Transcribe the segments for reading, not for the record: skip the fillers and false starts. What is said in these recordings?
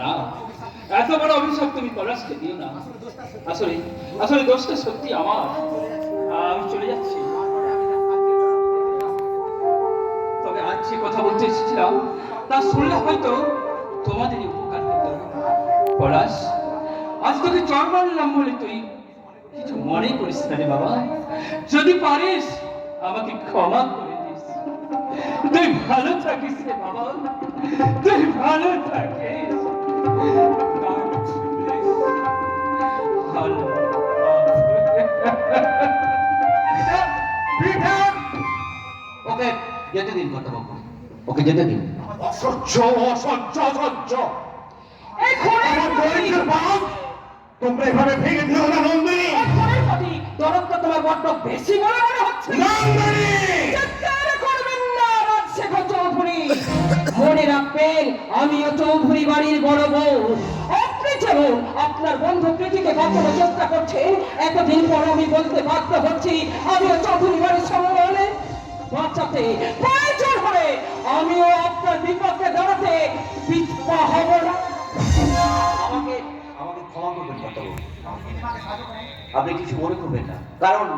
না, এত বড় অভিশাপ তুমি পলাশকে দিও না। আসলে আসলে দোষটা সত্যি আমার। আমি চলে যাচ্ছি। তবে আজ যে কথা বলতে এসেছিলাম তা শুনলে হয়তো তোমাদেরই উপকার হতো। পলাশ, আজ তোকে চড় মারলাম বলে তুই কিছু মনে করিস না রে বাবা। যদি পারিস আমাকে ক্ষমা করে দিস। তুই ভালো থাকিস রে বাবা, তুই ভালো থাকিস। ভালো। ওকে যেতে দিন কর্তাবাবু, ওকে যেতে দিন। অসহ্য অসহ্য অসহ্য! তোমরা এভাবে ভেঙে দিও না নন্দিনী। দরদটা তোমার বড্ড বেশি বলে মনে হচ্ছে। নন্দিনী! চিৎকার করবেন না রাজশেখর চৌধুরী। মনে রাখবেন আমিও চৌধুরী বাড়ির বড় বউ। আপনি যেমন আপনার বন্ধু প্রীতিকে বাঁচানোর চেষ্টা করছেন, এতদিন পর আমি বলতে বাধ্য হচ্ছি আমিও চৌধুরী বাড়ির সম্মানে বাঁচাতে প্রয়োজন হলে আমিও আপনার বিপক্ষে দাঁড়াতে পিছপা হব না। আমাকে আমাকে ক্ষমা করবেন কর্তাবাবু, আপনি কিছু মনে করবেন না, কারণ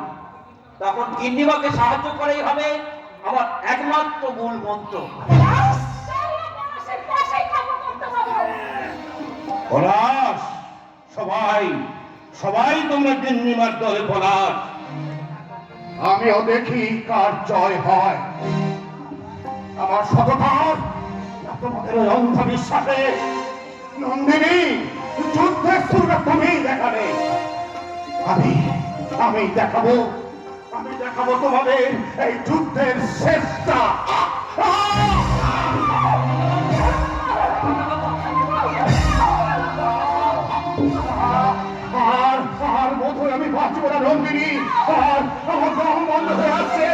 তখন গিন্নিমাকে সাহায্য করেই হবে আমার একমাত্র মূল মন্ত্র। পলাশ, সবাই সবাই তোমরা গিন্নিমার দলে পলাশ। আমিও দেখি কার জয় হয়। আমার শতভাগ তোমাদের ওই অন্ধবিশ্বাসে। নন্দিনী, যুদ্ধের শুরুটা তুমি দেখাবে। আমি আমি দেখাবো আমি দেখাবো তোমাদের এই যুদ্ধের শেষটা। আর আর বোধহয় আমি বাঁচব না নন্দিনী। আর আমার দম বন্ধ হয়ে আসছে।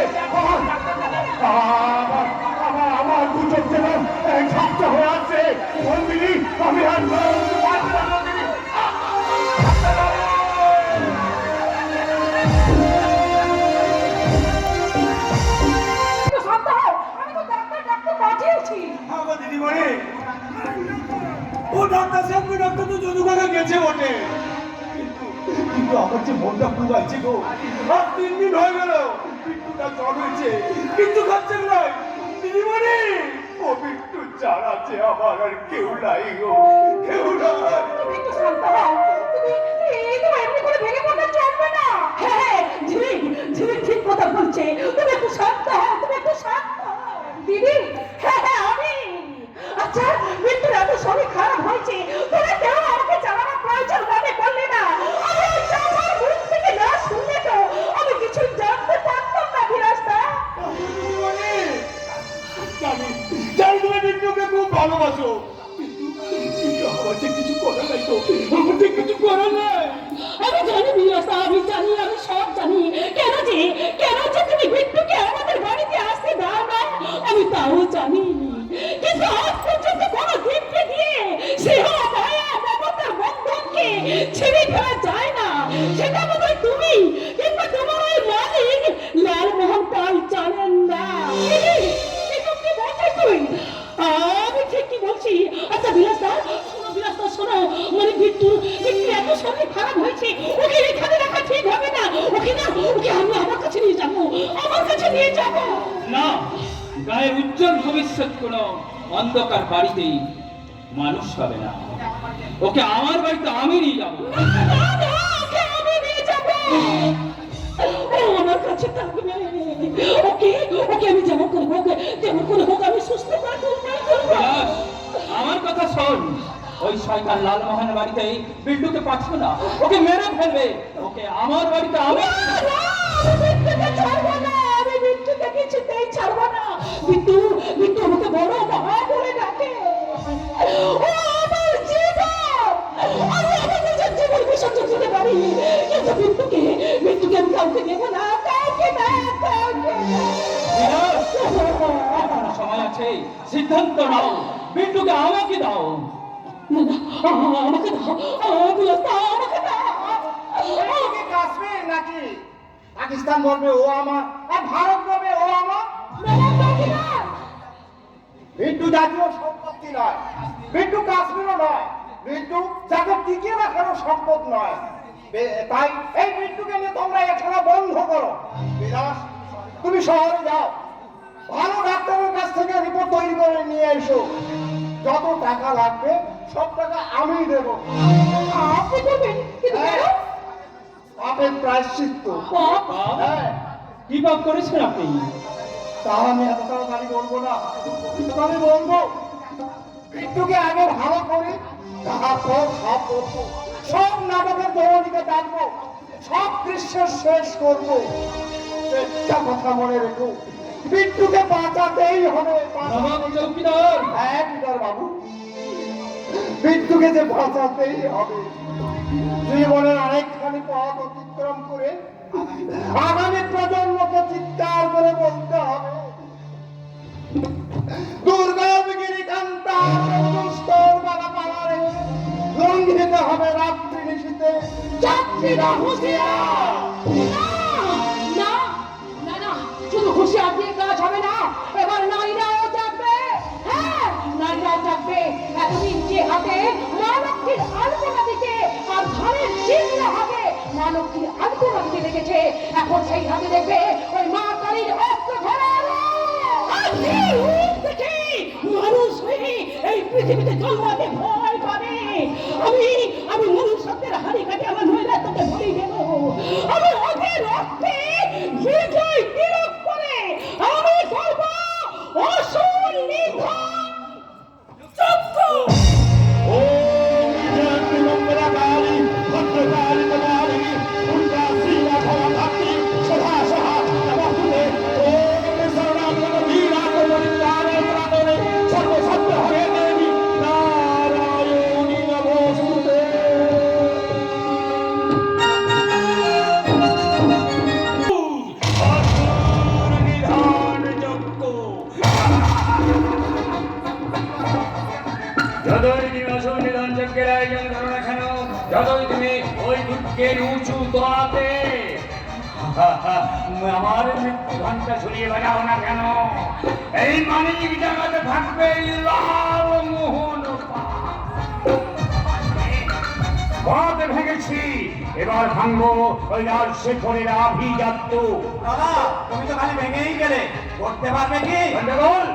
আমার দু চোখ যেন ঝাপটা হয়ে আছে। নন্দিনী, আমি আর বাঁচব না নন্দিনী। দিদিমণি, ও ডাক্তার সাহেব ডাক্তার তো যদুবাগা গেছে বটে, কিন্তু আমার যে মনটা পুরাইছে গো। আর 3 দিন হয়ে গেল বিট্টুটা জ্বর হয়েছে, কিন্তু খাচ্ছে না। দিদিমণি, ও বিট্টু ছাড়াছে আমার আর কেউ নাই গো, কেউ নাই। তুমি একটু শান্ত হও। তুমি এই তো এমনি করে ভেঙে পড়লে চলবে না। হ্যাঁ, ঝিলিক ঝিলিক ঠিক কথা বলছে। তুমি একটু শান্ত হও, তুমি একটু শান্ত হও। দিদি, হ্যাঁ হ্যাঁ আমি। আচ্ছা, মৃত্যুর এত শরীর খারাপ হয়েছে, তোরা কেউ আমাকে জানানোর প্রয়োজন মনে করলে না। আমি ওই চাপার মুখ থেকে না শুনলে তো আমি কিছুই জানতে পারতাম না বিরাজদা। জানি জানি তুমি বিট্টুকে খুব ভালোবাসো, কিন্তু আমার যে কিছু করার নাই তো, আমার যে কিছু করার নাই। আমি জানি বিরাজদা, আমি জানি, আমি সব জানি। কেন যে তুমি বিট্টুকে আমাদের বাড়িতে আসতে দাও না, আমি তাও জানি। কিন্তু আজ পর্যন্ত কোনো দিনকে দিয়ে স্নেহ মায়া মমতার বন্ধনকে ছিঁড়ে ফেলা যায় না। সেটা বোধহয় তুমি কিংবা তোমার ওই মালিক লালমোহন পাল জানেন না। এসব কি বলছিস তুই? আমি ঠিক কি বলছি? আচ্ছা বিরাজদা, শোনো, মানে বিট্টু এত শরীর খারাপ হয়েছে, ওকে এখানে রাখা ঠিক হবে না। ওকে আমি আমার কাছে নিয়ে যাবো, আমার কাছে নিয়ে যাবো। না, গায়ের উজ্জ্বল ভবিষ্যৎ কোনো অন্ধকার বাড়িতেই মানুষ হবে না। ওকে আমার বাড়িতে আমি নিয়ে যাবো। ওকে আমি নিয়ে যাবো। ও আমার কাছে থাকবে। ওকে আমি যেমন করে হোক আমি সুস্থ করে তুলবো। বিলাস, আমার কথা শোন। ওই শয়তান লালমোহন বাড়িতে বিল্টুকে পাচ্ছ না, ওকে মেরে ফেলবে। ওকে আমার বাড়িতে আমি ছাড়বো না, আমি বিট্টুকে কিছুতেই ছাড়বো না। বিট্টু আমাকে বড় মা বলে ডাকে। ও আমার জীবন, আমি আমার নিজের জীবন বিসর্জন দিতে পারি, কিন্তু বিট্টুকে আমি কাউকে দেবো না, কাউকে না। বিলাস, এখনো সময় আছে, সিদ্ধান্ত নাও। বিল্টুকে আমাকে দাও। আমাকে দাও, আমাকে দাও। কাশ্মীর নাকি পাকিস্তান বলবে ও আমার, আর ভারত বলবে ও আমার। বিট্টু জাতীয় সম্পত্তি নয়, বিট্টু কাশ্মীরও নয়, বিট্টু যাকে টিকিয়ে রাখারও সম্পদ নয়। তাই এই বিট্টুকে নিয়ে তোমরা এখানে বন্ধ করো। বিলাস, তুমি শহরে যাও, ভালো ডাক্তারের কাছ থেকে রিপোর্ট তৈরি করে নিয়ে এসো। যত টাকা লাগবে সব টাকা আমি দেবো। আপনি করবেন? কিন্তু কেন? পাপের প্রায়শ্চিত্ত। পাপ? হ্যাঁ, কি পাপ করেছেন আপনি? তা আমি এত তাড়াতাড়ি বলবো না, কিন্তু আমি বলবো বিট্টুকে আগে ভালো করে, তারপর সব বলবো। সব নাটকের দৌড়িকে ডাকবো, সব দৃশ্যের শেষ করবো। একটা কথা মনে রেখো, বিট্টুকে বাঁচাতেই হবে। নবাব চৌকিদার, হ্যাঁ পিতার বাবু, বিট্টুকে যে বাঁচাতেই হবে। জীবনের অনেকখানি পথ অতিক্রম করে আগামী প্রজন্মকে চিৎকার করে বলতে হবে, দুর্গাগিরি কান্তা স্তর বালা পালারে লঙ্ঘিত হবে রাত্রি নিশীতে যাত্রীরা হুঁশিয়ার। না না না, শুধু হুঁশিয়ার দিয়ে কাজ হবে না, এবার নারীরাও জাগবে। হ্যাঁ, নারীরাও জাগবে। এতদিন যে হাতে মা লক্ষ্মীর আলপনা দিতে আর ধানের চিহ্ন হবে মা লক্ষ্মীর আলপনা দিতে দেখেছে, এখন সেই হাতে দেখবে ওই মা কালীর অস্ত্র ধরে। মানুষ হয়ে এই পৃথিবীতে জন্মাতে ভয় পাবে। আমি মনুষ্যত্বের হাড়ি কাটে আমার নৈরাত্যকে ভরে দেব। আমি ওদের রক্তে বিজয় তিলক করে আমি করব অসুর নিধন যজ্ঞ। ওম জয়ন্তী মঙ্গলা কালী ভদ্রকালী কপালী দুর্গা শ্রীরা ভবধাত্রী সদা সহা নমস্তুতে। ওম শরণাগত বীরাগ পরিত্রাণে প্রাতরে সর্বসত্য হরে দেবী নারায়ণী নমস্তুতে। অসুর নিধন যজ্ঞ। যতই তুমি অসুর নিধন যজ্ঞের আয়োজন করো না কেন, যতই তুমি ওই দুঃখের উঁচু তোলাতে আমার মৃত্যু ঘন্টা ছড়িয়ে বাজাও না কেন, এই মানিক জায়গাতে থাকবে লাল মোহন পথ ভেঙেছি, এবার ভাঙবো ওই লাল শেখরের আভিজাত্য। দাদা, তুমি তো খালি ভেঙেই গেলে, করতে পারবে কি? গন্ডগোল,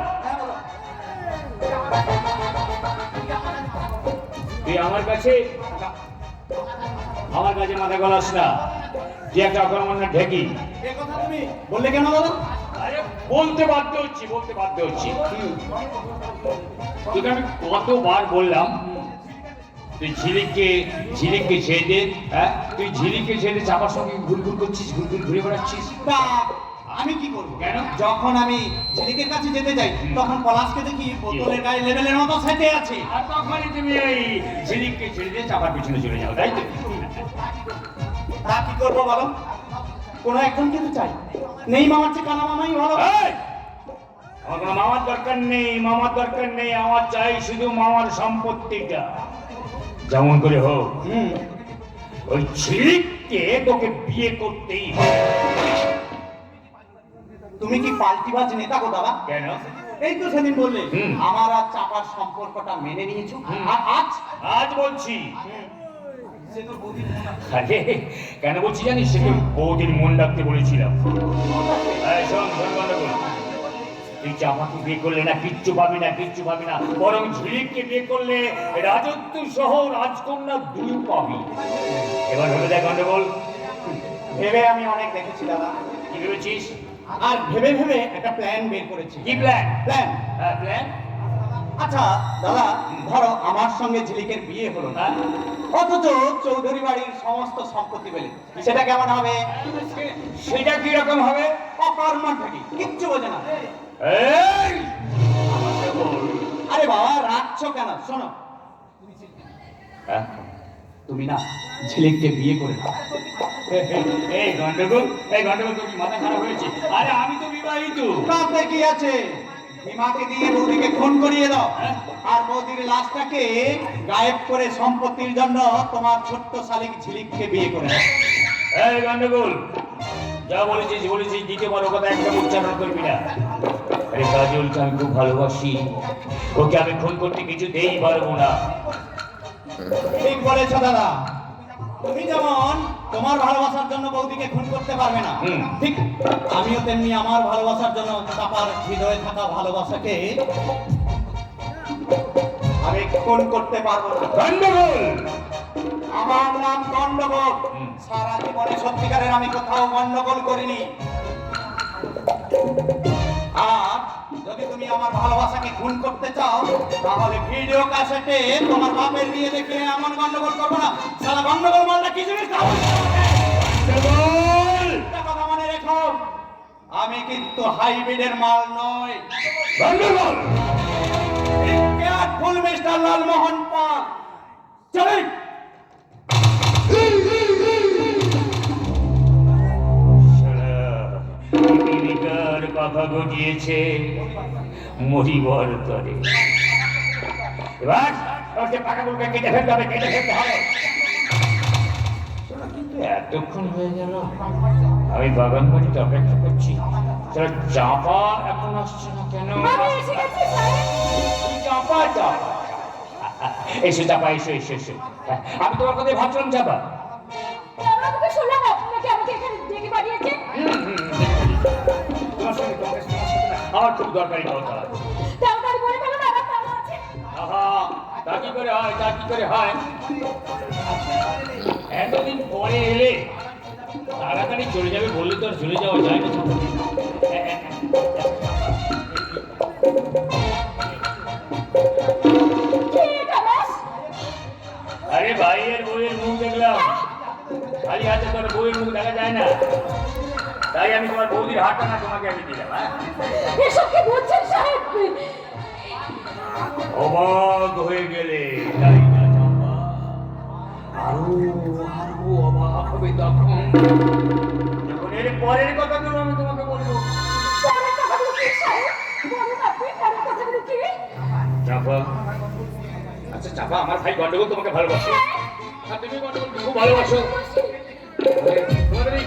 তুই আমার কাছে মাথা গলাস না, তুই একটা অকর্মণ্য ঢেকি। এ কথা তুমি বললে কেন দাদা? আরে বলতে বাধ্য হচ্ছি। তোকে আমি কতবার বললাম তুই ঝিলিককে ছেড়ে দে। হ্যাঁ, তুই ঝিলিককে ছেড়ে চাপার সঙ্গে ঘুরঘুর করছিস, ঘুরঘুর ঘুরে বেড়াচ্ছিস। তা আমি কি করবো? কেন? যখন আমি ঝিলিকের কাছে যেতে যাই তখন পলাশকে দেখি বোতলের গায়ে লেবেলের মতো সেটে আছে। আর তখনই তুমি এই ঝিলিককে ছেড়ে দিয়ে চাপার পিছনে চলে যাও, তাই তো? তা কি করবো বলো? কোনো একজন কিন্তু চাই, নেই মামার চেয়ে কানা মামাই ভালো। এই! আমার কোনো মামার দরকার নেই, আমার চাই শুধু মামার সম্পত্তিটা যেমন করে হোক। ওই ঝিলিককে তোকে বিয়ে করতেই হবে। তুমি কি পাল্টিবাজ নেতা গো দাদা? কেন? এই তো সেদিন বললে হুম। আমার আর চাপার সম্পর্কটা মেনে নিয়েছো, আর আজ বলছি। সে তো বৌদির আরে কেন বলছি জানিস? সে তো বৌদির মন রাখতে বলেছিলাম। এই শোন গন্ডগোল, তুই চাপাকে বিয়ে করলে না কিচ্ছু পাবি না, বরং ঝিলিককে বিয়ে করলে রাজত্ব সহ রাজকন্যা দুই পাবি। এবার ভেবে দেখ গন্ডগোল। ভেবে আমি অনেক দেখেছি দাদা, কি ভেবেছিস? আর ভেবে ভেবে একটা প্ল্যান বের করেছি। কি প্ল্যান? Plan plan? আচ্ছা দাদা, ধরো আমার সঙ্গে ঝিলিকের বিয়ে হলো না, অথচ চৌধুরী বাড়ির সমস্ত সম্পত্তি পেলে, সেটা কেমন হবে? সেটা কি রকম হবে? অকর্মা থাকি, কিচ্ছু বোঝে না। এই! আমাকে বল। আরে বাবা, রাখছো কেন? শোনো, হ্যাঁ? তুমি না ঝিলিককে বিয়ে করে নাও। এই গন্ডগোল তোর কি মাথা খারাপ হয়েছে? আরে আমি তো বিবাহিত। তাতে কি আছে? হিমাকে দিয়ে বৌদিকে খুন করিয়ে দাও, আর বৌদির লাশটাকে গায়েব করে সম্পত্তির জন্য তোমার ছোট্ট শালিক ঝিলিককে বিয়ে করে দাও। এই গন্ডগোল, যা বলেছিস দ্বিতীয়বার ও কথা একদম উচ্চারণ করবি না। আরে কাজলকে আমি খুব ভালোবাসি, ওকে আমি খুন করতে কিছুতেই পারবো না। ঠিক বলেছো দাদা, তুমি যেমন তোমার ভালোবাসার জন্য বৌদিকে খুন করতে পারবে না, হুম। ঠিক আমিও তেমনি আমার ভালোবাসার জন্য চাপার হৃদয়ে থাকা ভালোবাসাকে আমি খুন করতে পারবো না। গন্ডগোল! আমার নাম গন্ডগোল। হুম। সারা জীবনে সত্যিকারের আমি কোথাও গন্ডগোল করিনি। আর যদি তুমি আমার ভালোবাসাকে খুন করতে চাও তাহলে ভিডিও ক্যাসেটে তোমার বাপের বিয়ে দেখে এমন গন্ডগোল করবো না। সারা গন্ডগোল মালটা কি জিনিস খাবো? গন্ডগোল! একটা কথা মনে রেখো, আমি কিন্তু হাইব্রিডের মাল নই। গন্ডগোল! ফুল মিস্টার লালমোহন পাল চলে। পৃথিবীকার কথা ঘটিয়েছে মরিবর তরে। এবার ওকে পাকাগুলোকে কেটে ফেলতে হবে, কেটে ফেলতে হবে। কিন্তু এতক্ষণ হয়ে গেল, আমি বাগান বাড়িতে অপেক্ষা করছি, তারা চাপা এখন আসছে না কেন? আমি এসে গেছি সাহেব। চাপা চাপা, এসো চাপা, এসো এসো এসো। আমি তোমার কথাই ভাবছিলাম চাপা। আমাকে শুনলাম আপনাকে আমাকে এখানে ডেকে পাঠিয়েছে। তোমার সঙ্গে তোমার সাথে না, আমার খুব দরকারি কথা আছে। তাড়াতাড়ি বলে ফেলুন আমার কাজ আছে। আহা, তা কি করে হয়, তা কি করে হয়? এতদিন পরে এলে তাড়াতাড়ি চলে যাবে বললে তো আর চলে যাওয়া যায় না। কি এটা বাস? আরে ভাইয়ের বউয়ের মুখ দেখলাম, খালি হাতে তোর বউয়ের মুখ দেখা যায় না, তাই আমি তোমার বৌদির হাতটা না তোমাকে আমি দিলাম। হ্যাঁ, এসব কি বলছেন সাহেব? অবাক হয়ে গেলে তাই না চাপা? আরো আরো অবাক হবে তখন, যখন এর পরের কথাগুলো আমি তোমাকে বলবো। পরের কথাগুলো কি সাহেব? বলুন আপনি পরের কথাগুলো কি? চাপা, আচ্ছা চাপা, আমার ভাই গন্ডগোল তোমাকে ভালোবাসে, আর তুমি গন্ডগোলকে খুব ভালোবাসো। তোমাদের এই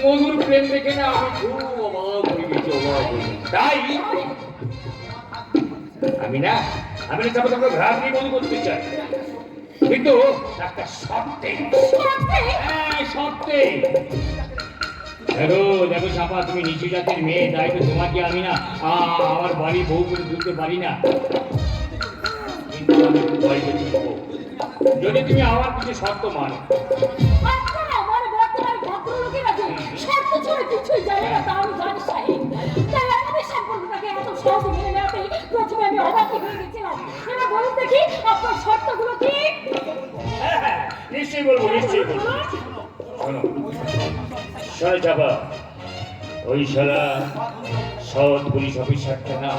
মধুর প্রেম দেখে না আমি খুব অবাক হয়ে গেছি, অবাক হয়ে গেছি। তাই আমি না চাপা তোমাকে ভ্রাতৃ বন্ধু করতে চাই, কিন্তু একটা শর্তে। শর্তে? হ্যাঁ, শর্তে। দেখো দেখো চাপা, তুমি নিচু জাতের মেয়ে, তাই তো তোমাকে আমি না আমার বাড়ি বউ করে তুলতে পারি না, কিন্তু আমি বাড়িতে তুলবো যদি তুমি আমার কিছু শর্ত মানো। আপনারা আমার বর্তমান ভদ্রলোকের আছে শর্ত ছড়ে কিছুই জানে না, তা আমি জানি সাহেব। তাই আমাদের সম্পর্কটাকে এত সহজে মেনে নেওয়াতে প্রথমে আমি অবাকই হয়ে গেছিলাম। এবার বলুন দেখি আপনার শর্তগুলো কি? হ্যাঁ, হ্যাঁ, নিশ্চয়ই বলবো, নিশ্চয়ই বলবো। শোনো শোনো চাপা, ওই শালা সৎ পুলিশ অফিসারটা না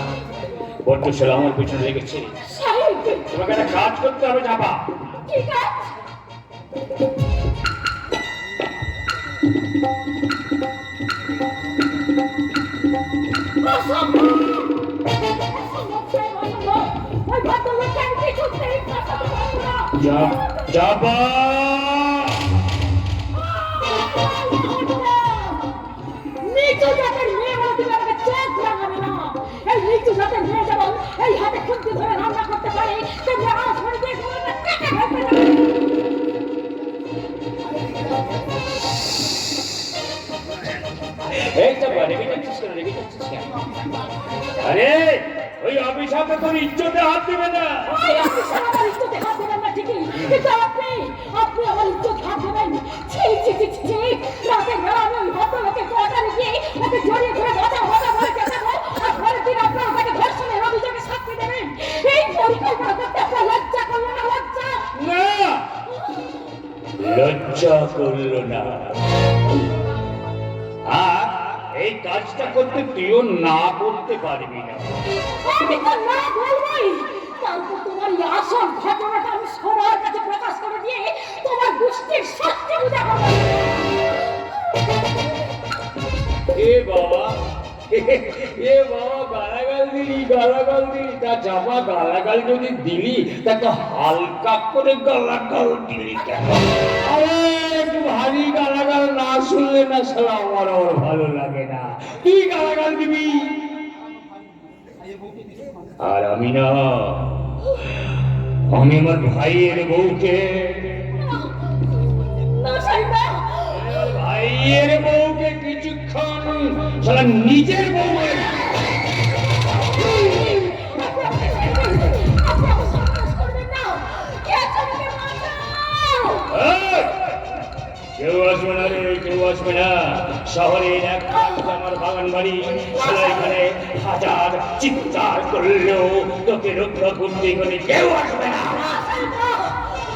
বড্ড শালা আমার পেছনে লেগেছে। সাহেব তোমাকে একটা কাজ করতে হবে চাপা। কি কাজ? ওই ভদ্রলোককে আমি কিছুতেই বাঁচাতে পারবো না। চাপা, নিচু জাতের মেয়ে বলে তুমি আমাকে চোখ লাগাবে না। এই নিচু জাতের মেয়ে যেমন এই হাতে খুঁজতে ধরে রান্না করতে পারে, তেমনি আজ ধরে দিয়ে কোনো একটা কেটে ফেলতে পারে। এই চাপা, রেগে যাচ্ছিস কেন, রেগে যাচ্ছিস কেন? আরে ওই অভিশাপে তোর ইজ্জতে হাত দেবে না। ওই অফিসার আমার ইজ্জতে হাত দেবেন না ঠিকই, কিন্তু আপনি আমার ইজ্জত হাত দেবেন। ছি ছি ছি ছি ছি। রাতের বেলা আমি ওই ভদ্রলোকের কোয়ার্টারে গিয়ে ওকে জড়িয়ে ধরে বাঁচা বাঁচা বলে চেঁচাবো, আর পরের দিন আপনারা তাকে ধর্ষণের অভিযোগে শাস্তি দেবেন। এই পরিকল্পনা করতে আপনার লজ্জা করলো না? লজ্জা? না, লজ্জা করলো না। আর এই কাজটা করতে তুইও না করতে পারবি না। আমি তো না বলবোই। তারপর তোমার এই আসল ঘটনাটা আমি সবার কাছে প্রকাশ করে দিয়ে তোমার গোষ্ঠীর শাস্তি বুঝা হবে। এ বাবা, এ বাবা, গালাগাল দিলি, গালাগাল দিলি। তা চাপা, গালাগাল যদি দিলি তা তো হালকা করে গালাগাল দিলি কেন? আরে একটু ভারী গালাগাল না শুনলে না শালা আমার ভালো লাগে না। কি গালাগাল দিবি? আর আমি না, আমি আমার ভাইয়ের বউকে, না সাহেব না। ভাইয়ের বউকে কিছুক্ষণ সারা নিজের বউ বলে কেউ আসবে না রে, কেউ আসবে না। শহরের এক প্রান্ত আমার বাগান বাড়ি, এখানে হাজার চিৎকার করলেও তোকে রক্ষা করতে গেলে কেউ আসবে না।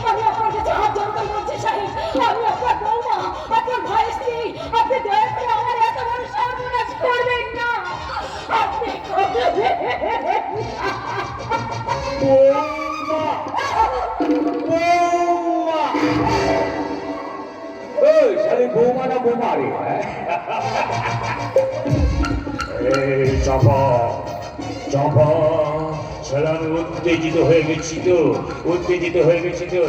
আমি আপনার কাছে হাত জোড় করে বলছি সাহেব, আমি আপনার বৌমা, আপনার ভাইয়ের স্ত্রী। আপনি দয়া করে আমার এত বড় সর্বনাশ করবেন না। আপনি বৌমা, বৌমা। এই শালি বৌমা না বোমা রে? এই চাপা চাপা, শালা আমি উত্তেজিত হয়ে গেছি তো, উত্তেজিত হয়ে গেছি তো।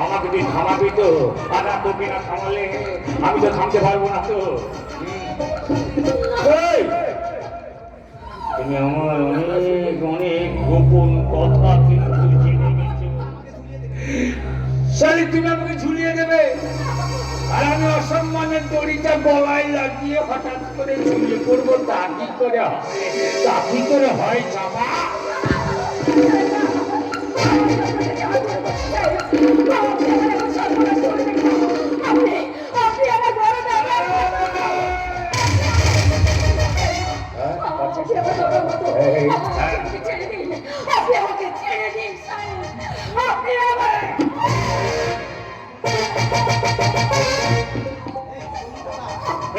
আমাকে তুই থামাবি তো? আর না তোকে না থামালে আমি তো থামতে পারবো না তো। এই, তুমি আমার অনেক অনেক গোপন কথা কিন্তু জেনে গেছো। শালি তুমি আমাকে ঝুলিয়ে দেবে, আর আমি অসম্মানের দড়িটা গলায় লাগিয়ে হঠাৎ করে ঝুলিয়ে পড়বো। তা কি করে হয়? তা কি করে হয় চাপা? আপনি আমার বড় দাদা। আপনি আমাকে ছেড়ে দিন সাহেব, আপনি আমার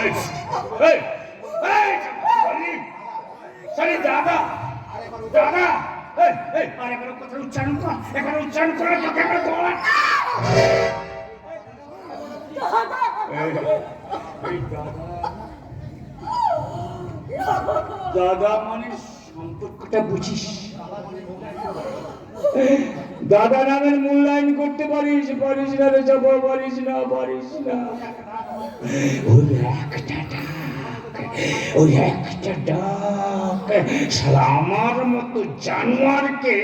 এই, এই, শালি দাদা, দাদা, এই, এই, আর এখানে কথা উচ্চারণ কর, এখানে উচ্চারণ করে তোকে একটা গলা। দাদা মানে সম্পর্কটা বুঝিস? দাদা নামের মূল্যায়ন করতে পারিস? পারিস না রে যাব, পারিস না, পারিস না। ওই একটা ডাক, ওই একটা ডাক শালা আমার মতো জানোয়ারকে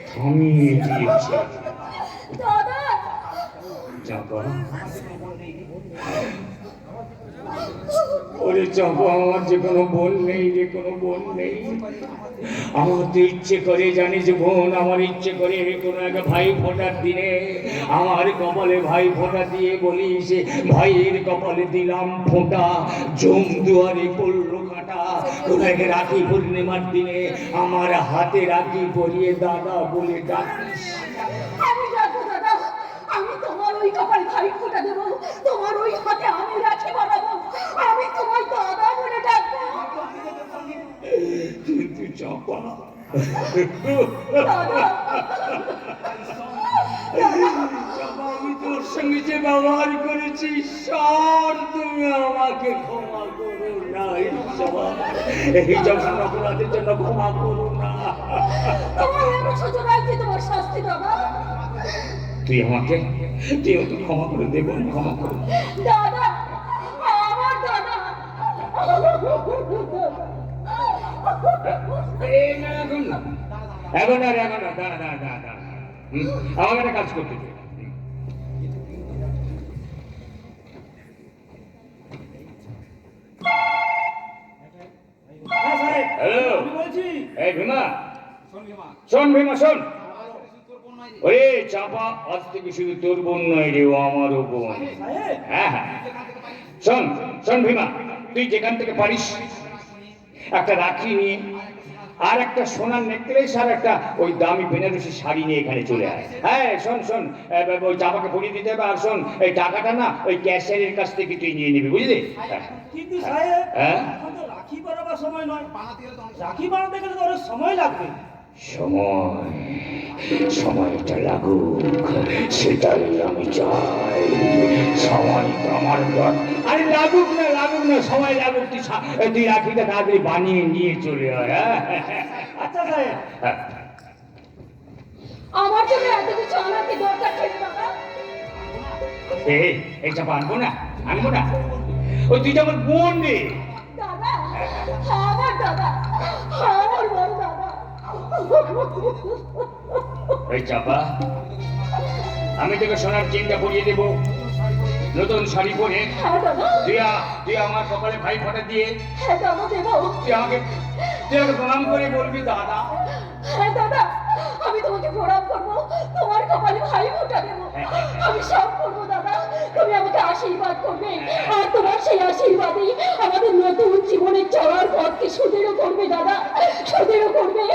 থামিয়ে দিয়েছে। দাদা। চাপা, ওরে চাপা, আমার যে কোনো বোন নেই রে, কোনো বোন নেই। আমার তো ইচ্ছে করে, জানিস বোন, আমার ইচ্ছে করে কোনো এক ভাই ফোটার দিনে আমার কপালে ভাই ফোঁটা দিয়ে বলিস, ভাইয়ের কপালে দিলাম ফোঁটা, জম দুয়ারে পড়লো কাটা। কোনো এক রাখি পূর্ণিমার দিনে আমার হাতে রাখি পরিয়ে দাদা বলে ডাকিস। আমি যাবো দাদা, আমি তোমার ওই কপালে ভাই ফোঁটা দেবো, তোমার ওই হাতে আমি রাখি বানাবো, আমি তোমায় দাদা বলে ডাকবো। কিন্তু চাপা, দাদা, চাপা, আমি তোর সঙ্গে যে ব্যবহার করেছি সব তুমি আমাকে ক্ষমা করো না। এই যখন অপরাধের জন্য ক্ষমা করো না। তোমার এমন সূচনায় কি তোমার শাস্তি দাদা? তুই আমাকে ক্ষমা করে দেব, ক্ষমা করে দে। দাদা, আমার দাদা। এই না, এখন না, এখন না, এখন না, দাঁড়া দাঁড়া দাঁড়া দাঁড়া, আমাকে একটা কাজ করতে দে। হ্যালো, এই ভীমা, শোন ভীমা, শোন। ওরে চাপা, আজ থেকে শুধু তোর বোন নয় রে, ও আমারও বোন। হ্যাঁ হ্যাঁ, শোন শোন ভীমা, তুই যেখান থেকে পারিস একটা রাখি নিয়ে আর একটা সোনার নেকলেস আর একটা ওই দামি বেনারসি শাড়ি নিয়ে এখানে চলে আয়। হ্যাঁ শোন শোন, ওই চাপাকে পরিয়ে দিতে হবে। আর শোন, এই টাকাটা না ওই ক্যাশিয়ারের কাছ থেকে তুই নিয়ে নিবি, বুঝলি? কিন্তু সাহেব, হ্যাঁ, এখন তো রাখি বানাবার সময় নয়, রাখি বানাতে গেলে তো অনেক সময় লাগবে। সময়টা লাগুক, সেটাই আমি চাই। সময় তো আমার দর, আরে লাগুক না, লাগুক না, সময় লাগুক। তুই রাখিটা তাড়াতাড়ি বানিয়ে নিয়ে চলে আয়। আচ্ছা সাহেব, আমার জন্য এত কিছু আমার কি দরকার ছিল দাদা? এই চাপা আনবো না, আনবো না। ওই তুই তো আমার বোন রে। দাদা, আমার দাদা, আমার বড় দাদা। এই চাপা, আমি তোকে সোনার চিন্তা পরিয়ে দেবো, নতুন শাড়ি পরে হ্যাঁ দাদা, তুই আমার কপালে ভাই ফোঁটা দিয়ে হ্যাঁ দাদা দেবো। তুই আমাকে প্রণাম করে বলবি দাদা। হ্যাঁ দাদা, আমি তোমাকে প্রণাম করবো, তোমার কপালে ভাই ফোঁটা দেবো, আমি সব করবো দাদা। তুমি আমাকে আশীর্বাদ করবে, আর তোমার সেই আশীর্বাদই আমাদের নতুন জীবনের চলার পথকে সুদৃঢ় করবে দাদা, সুদৃঢ় করবে।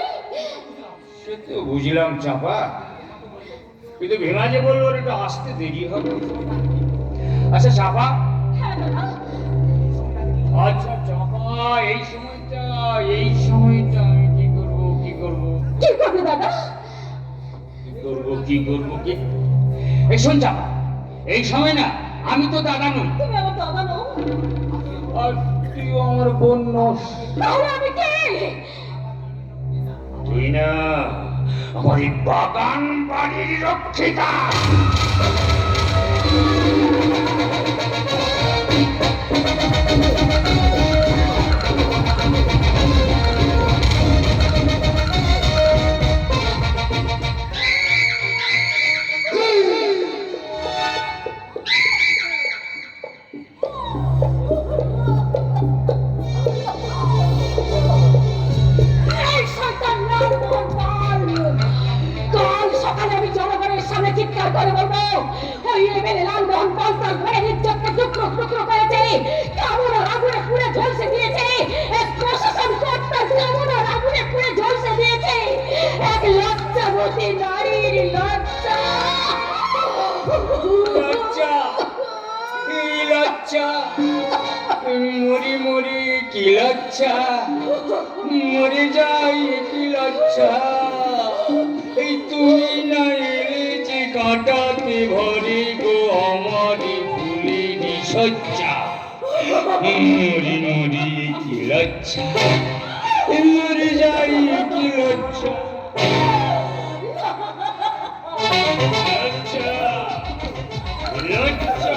সে তো বুঝলাম চাপা, কিন্তু ভীমা যে বললো ওর একটু আসতে দেরি হবে। আচ্ছা চাপা, হ্যাঁ দাদা, আচ্ছা চাপা, এই সময়টা আমি কি করবো কি করবে দাদা? এই শোন চাপা, এই সময় না আমি তো দাদা নই, তুমি আমার দাদা নও, আর তুই আমার বোন নস। তাহলে আমি কে? তুই না আমার এই বাগান বাড়ির রক্ষিতা। এই শয়তান লালমোহন পাল! কাল সকালে আমি জনগণের সামনে চিৎকার করে বলবো, ওই এমএলএ লালমোহন পাল তার ঘরের ইজ্জতকে টুকরো টুকরো করেছে, কেমন আগুনে পুড়ে ঝলসে দিয়েছে, এক প্রশাসন কর্তার কেমন আগুনে পুড়ে ঝলসে দিয়েছে, এক লজ্জাবতী নারীর লজ্জা। লজ্জা, এই লজ্জা, মরি মরি কি লজ্জা, মরে যাই কি লজ্জা। এই তুমি না এলে যে কাটাতে ভরে গো আমারই ভুলিনি সজ্জা। মরি মরি কি লজ্জা, মরে যাই কি লজ্জা। লজ্জা, লজ্জা।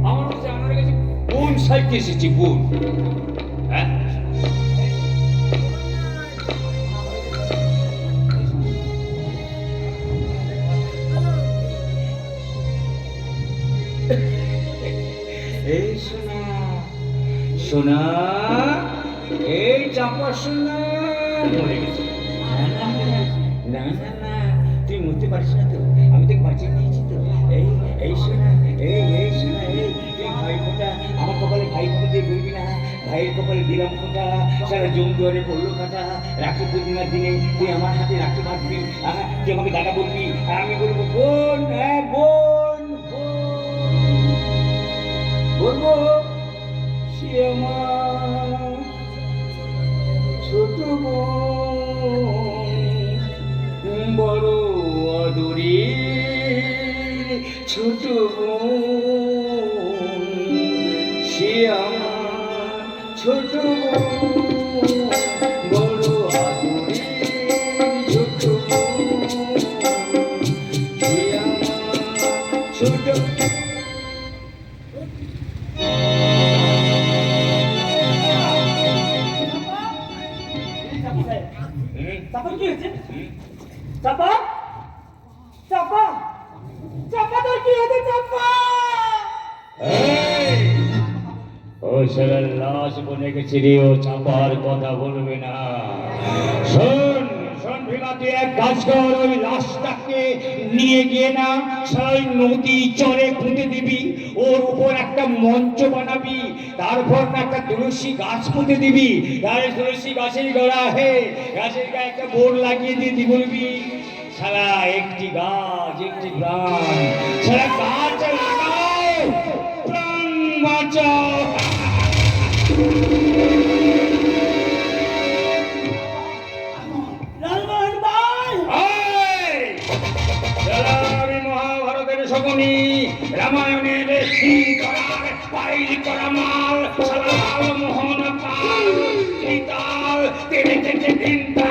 আমার কাছে বোন সাইতে এসেছি, বোন। হ্যাঁ, এই সোনা, সোনা, এই চাপা সোনা মরে গেছে। না না না, তুই মরতে পারিস না তো, আমি তোকে বাঁচিয়ে দিয়েছি তো। এই সোনা, এই সোনা, তুই ভাই ফোঁটা আমার কপালে ভাই ফোঁটা দিয়ে বলবি না, ভাইয়ের কপালে দিলাম ফোঁটা, সারা জম দুয়ারে পড়লো কাটা, রাখি পূর্ণিমার দিনে তুই আমার হাতে রাখি বাঁধবি, তুই আমাকে দাদা বলবি, আর আমি বলবো বোন, হ্যাঁ বোন, বলবো সে আমার ছোট বোন, বড় আদরের ছোট বোন, সে আমার ছোট বোন, বড় আদরের ছোট বোন, সে আমার ছোট। চাপা কি হয়েছে? চাপা, চাপা, চাপা, তোর কি হয়েছে চাপা? ও সারা লাশ বনে গেছে রে, ও চাপার কথা বলবে না। শোন শোন ভীমা, তুই এক কাজ কর, ওই লাশটাকে নিয়ে গিয়ে না সাই নদী চরে পুঁতে দিবি, ওর উপর একটা মঞ্চ বানাবি, তারপর না একটা তুলসী গাছ পুঁতে দিবি, তাহলে তুলসী গাছের গোড়া গাছের গায়ে একটা বোর্ড লাগিয়ে দিয়ে বলবি, সারা একটি গাছ একটি প্রাণ, সারা গাছ লাগাও প্রাণ বাঁচাও। লালমোহন পাল! আমি মহাভারতের শকুনি, রেখেছে দিনটা